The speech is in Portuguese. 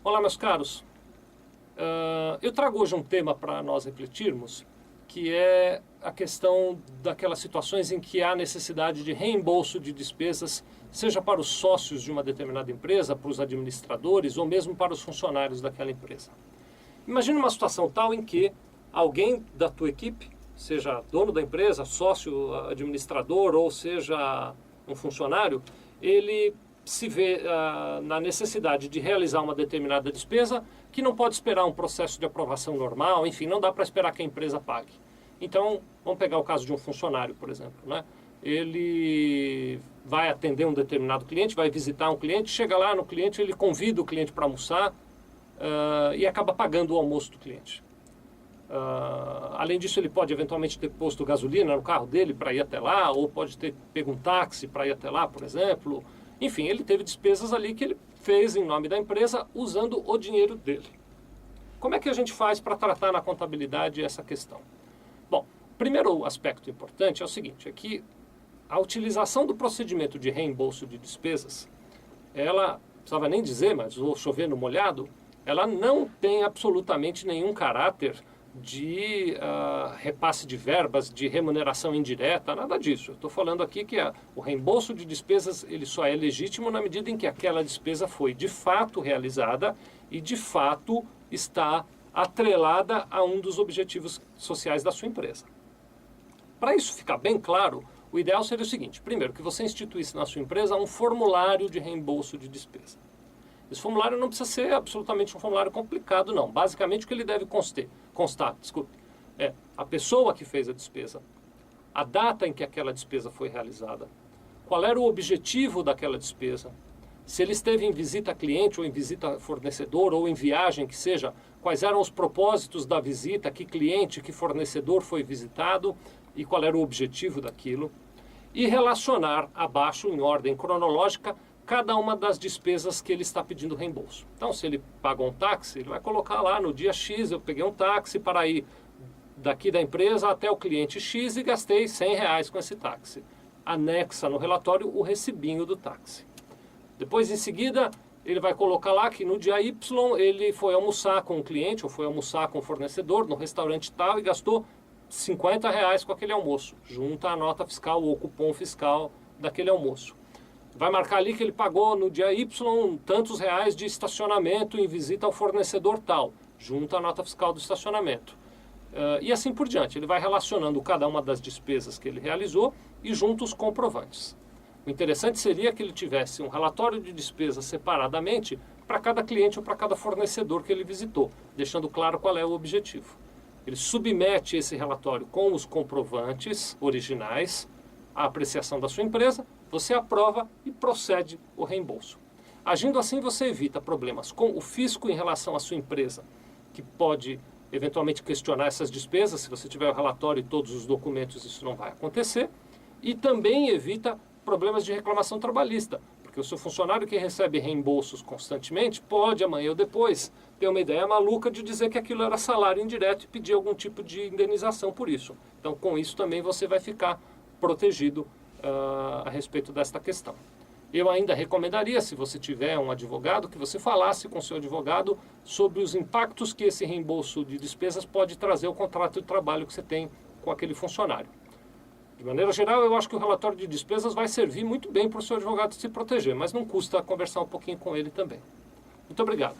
Olá, meus caros. Eu trago hoje um tema para nós refletirmos, que é a questão daquelas situações em que há necessidade de reembolso de despesas, seja para os sócios de uma determinada empresa, para os administradores ou mesmo para os funcionários daquela empresa. Imagine uma situação tal em que alguém da tua equipe, seja dono da empresa, sócio, administrador ou seja um funcionário, ele se vê na necessidade de realizar uma determinada despesa que não pode esperar um processo de aprovação normal, enfim, não dá para esperar que a empresa pague. Então, vamos pegar o caso de um funcionário, por exemplo, né? Ele vai atender um determinado cliente, vai visitar um cliente, chega lá no cliente, ele convida o cliente para almoçar e acaba pagando o almoço do cliente. Além disso, ele pode eventualmente ter posto gasolina no carro dele para ir até lá, ou pode ter pego um táxi para ir até lá, por exemplo. Enfim, ele teve despesas ali que ele fez em nome da empresa usando o dinheiro dele. Como é que a gente faz para tratar na contabilidade essa questão? Bom, primeiro aspecto importante é o seguinte, é que a utilização do procedimento de reembolso de despesas, ela, não precisava nem dizer, mas vou chover no molhado, ela não tem absolutamente nenhum caráter de repasse de verbas, de remuneração indireta, nada disso. Eu estou falando aqui que o reembolso de despesas ele só é legítimo na medida em que aquela despesa foi de fato realizada e de fato está atrelada a um dos objetivos sociais da sua empresa. Para isso ficar bem claro, o ideal seria o seguinte: primeiro, que você instituísse na sua empresa um formulário de reembolso de despesa. Esse formulário não precisa ser absolutamente um formulário complicado, não. Basicamente, o que ele deve constar é a pessoa que fez a despesa, a data em que aquela despesa foi realizada, qual era o objetivo daquela despesa, se ele esteve em visita a cliente ou em visita a fornecedor ou em viagem, que seja, quais eram os propósitos da visita, que cliente, que fornecedor foi visitado e qual era o objetivo daquilo, e relacionar abaixo, em ordem cronológica, cada uma das despesas que ele está pedindo reembolso. Então, se ele pagou um táxi, ele vai colocar lá no dia X, eu peguei um táxi para ir daqui da empresa até o cliente X e gastei R$100 com esse táxi. Anexa no relatório o recibinho do táxi. Depois, em seguida, ele vai colocar lá que no dia Y ele foi almoçar com o cliente ou foi almoçar com o fornecedor no restaurante tal e gastou R$50 com aquele almoço, junto à nota fiscal ou cupom fiscal daquele almoço. Vai marcar ali que ele pagou no dia Y tantos reais de estacionamento em visita ao fornecedor tal, junto à nota fiscal do estacionamento. E assim por diante. Ele vai relacionando cada uma das despesas que ele realizou e junto os comprovantes. O interessante seria que ele tivesse um relatório de despesas separadamente para cada cliente ou para cada fornecedor que ele visitou, deixando claro qual é o objetivo. Ele submete esse relatório com os comprovantes originais à apreciação da sua empresa, você aprova e procede o reembolso. Agindo assim, você evita problemas com o fisco em relação à sua empresa, que pode eventualmente questionar essas despesas. Se você tiver o relatório e todos os documentos, isso não vai acontecer. E também evita problemas de reclamação trabalhista, porque o seu funcionário que recebe reembolsos constantemente pode, amanhã ou depois, ter uma ideia maluca de dizer que aquilo era salário indireto e pedir algum tipo de indenização por isso. Então, com isso também você vai ficar protegido a respeito desta questão. Eu ainda recomendaria, se você tiver um advogado, que você falasse com o seu advogado sobre os impactos que esse reembolso de despesas pode trazer ao contrato de trabalho que você tem com aquele funcionário. De maneira geral, eu acho que o relatório de despesas vai servir muito bem para o seu advogado se proteger, mas não custa conversar um pouquinho com ele também. Muito obrigado.